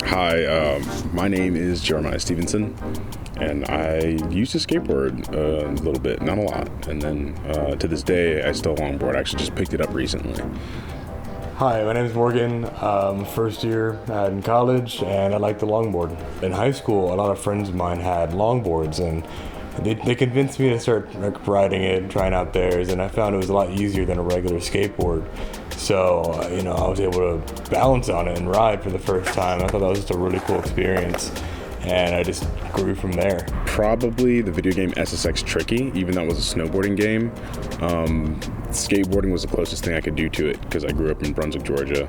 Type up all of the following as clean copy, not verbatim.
Hi, my name is Jeremiah Stevenson, and I used to skateboard a little bit, not a lot. And then to this day, I still longboard. I actually just picked it up recently. Hi, my name is Morgan. First year in college, and I like to longboard. In high school, a lot of friends of mine had longboards, and they convinced me to start riding it, trying out theirs, and I found it was a lot easier than a regular skateboard. So, I was able to balance on it and ride for the first time. I thought that was just a really cool experience, and I just grew from there. Probably the video game SSX Tricky, even though it was a snowboarding game. Skateboarding was the closest thing I could do to it because I grew up in Brunswick, Georgia,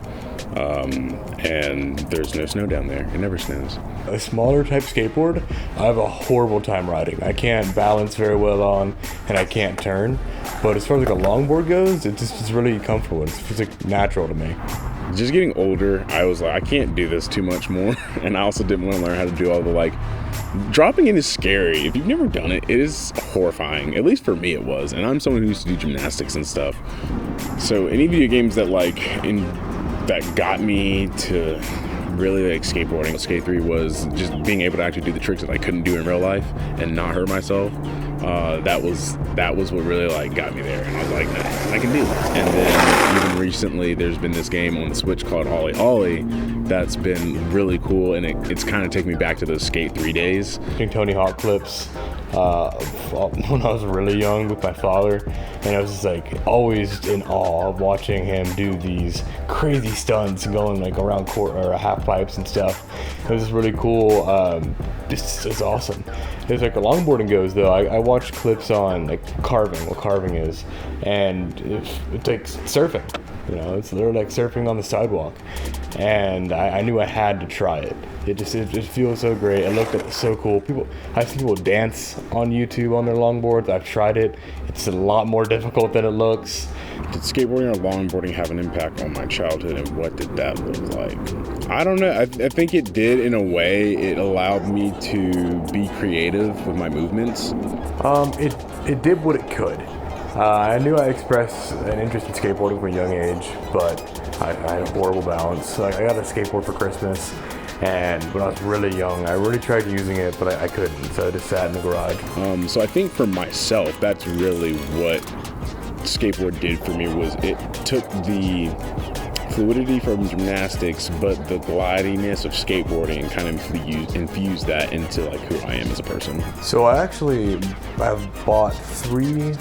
and there's no snow down there. It never snows. A smaller type skateboard, I have a horrible time riding. I can't balance very well on, and I can't turn. But as far as like a longboard goes, it's really comfortable. It's like natural to me. Just getting older, I was like, I can't do this too much more. And I also didn't want to learn how to do all the dropping in is scary. If you've never done it, it is horrifying. At least for me it was. And I'm someone who used to do gymnastics and stuff. So any video games that that got me to really like skateboarding, Skate 3 was just being able to actually do the tricks that I couldn't do in real life and not hurt myself. That was what really got me there, and I was like, nah, I can do it. And then even recently, there's been this game on the Switch called Ollie Ollie that's been really cool, and it's kind of taken me back to those Skate 3 days. Watching Tony Hawk clips when I was really young with my father, and I was just always in awe of watching him do these crazy stunts going around court or half pipes and stuff. It was just really cool. It's awesome. As longboarding goes, though, I watched clips on carving, what carving is, and it's like surfing. It's literally like surfing on the sidewalk, and I knew I had to try it. It feels so great. It looked so cool. I've seen people dance on YouTube on their longboards. I've tried it. It's a lot more difficult than it looks. Did skateboarding or longboarding have an impact on my childhood, and what did that look like? I don't know. I think it did in a way. It allowed me to be creative with my movements. It did what it could. I knew I expressed an interest in skateboarding from a young age, but I had a horrible balance. I got a skateboard for Christmas, and when I was really young, I really tried using it, but I couldn't, so I just sat in the garage. So I think for myself, that's really what skateboard did for me, was it took the fluidity from gymnastics, but the glidiness of skateboarding, and kind of infused that into who I am as a person. So I've bought 3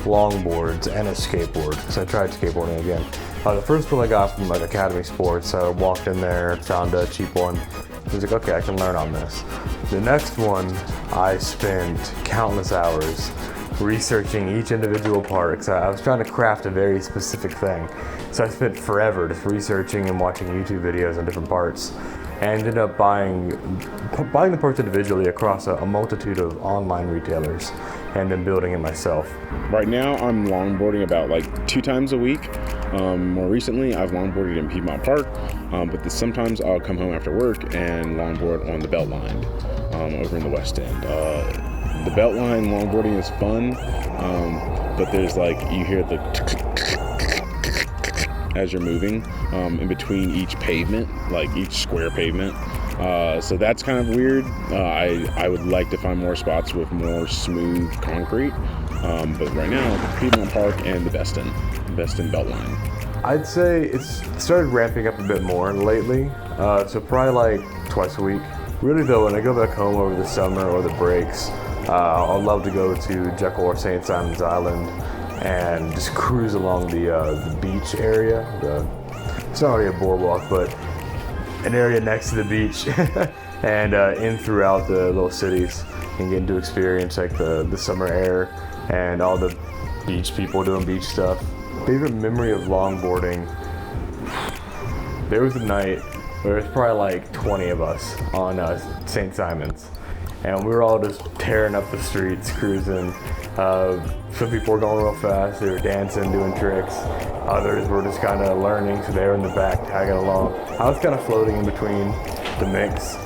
longboards and a skateboard, because I tried skateboarding again. The first one I got from Academy Sports. I walked in there, found a cheap one. I was like, okay, I can learn on this. The next one, I spent countless hours researching each individual part, because I was trying to craft a very specific thing. So I spent forever just researching and watching YouTube videos on different parts, and ended up buying the parts individually across a multitude of online retailers, and then building it myself. Right now, I'm longboarding about 2 times a week. More recently, I've longboarded in Piedmont Park, but sometimes I'll come home after work and longboard on the Beltline over in the West End. The Beltline longboarding is fun, but there's you hear the as you're moving in between each pavement, each square pavement. So that's kind of weird. I would like to find more spots with more smooth concrete, but right now, Piedmont Park and the Best End Beltline. I'd say it's started ramping up a bit more lately, so probably twice a week. Really though, when I go back home over the summer or the breaks, I'd love to go to Jekyll or St. Simon's Island and just cruise along the beach area. It's not really a boardwalk, but an area next to the beach, and in throughout the little cities, and getting to experience the summer air and all the beach people doing beach stuff. Favorite memory of longboarding? There was a night where there was probably 20 of us on St. Simon's, and we were all just tearing up the streets, cruising. Some people were going real fast, they were dancing, doing tricks. Others were just kind of learning, so they were in the back tagging along. I was kind of floating in between the mix,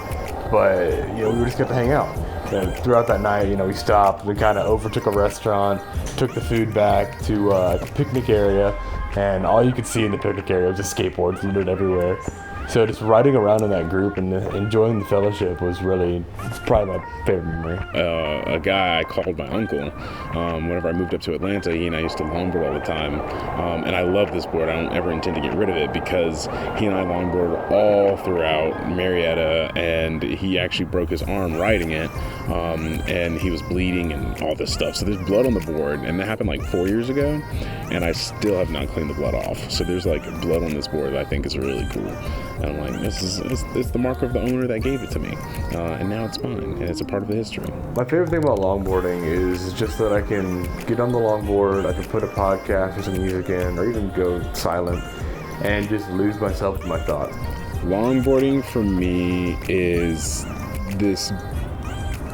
but we just got to hang out. And throughout that night, we stopped, we kind of overtook a restaurant, took the food back to the picnic area, and all you could see in the picnic area was just skateboards littered everywhere. So just riding around in that group and enjoying the fellowship was really probably my favorite memory. A guy I called my uncle, whenever I moved up to Atlanta, he and I used to longboard all the time. And I love this board. I don't ever intend to get rid of it because he and I longboarded all throughout Marietta, and he actually broke his arm riding it. And he was bleeding and all this stuff. So there's blood on the board, and that happened like 4 years ago, and I still have not cleaned the blood off. So there's like blood on this board that I think is really cool. And I'm like, it's the mark of the owner that gave it to me. And now it's mine, and it's a part of the history. My favorite thing about longboarding is just that I can get on the longboard, I can put a podcast or some music in, or even go silent and just lose myself in my thoughts. Longboarding for me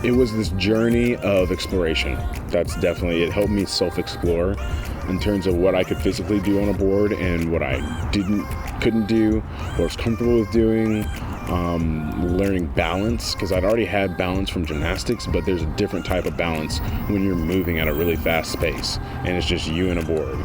it was this journey of exploration. That's definitely, it helped me self-explore in terms of what I could physically do on a board and what I couldn't do, what I was comfortable with doing, learning balance, because I'd already had balance from gymnastics, but there's a different type of balance when you're moving at a really fast pace and it's just you and a board.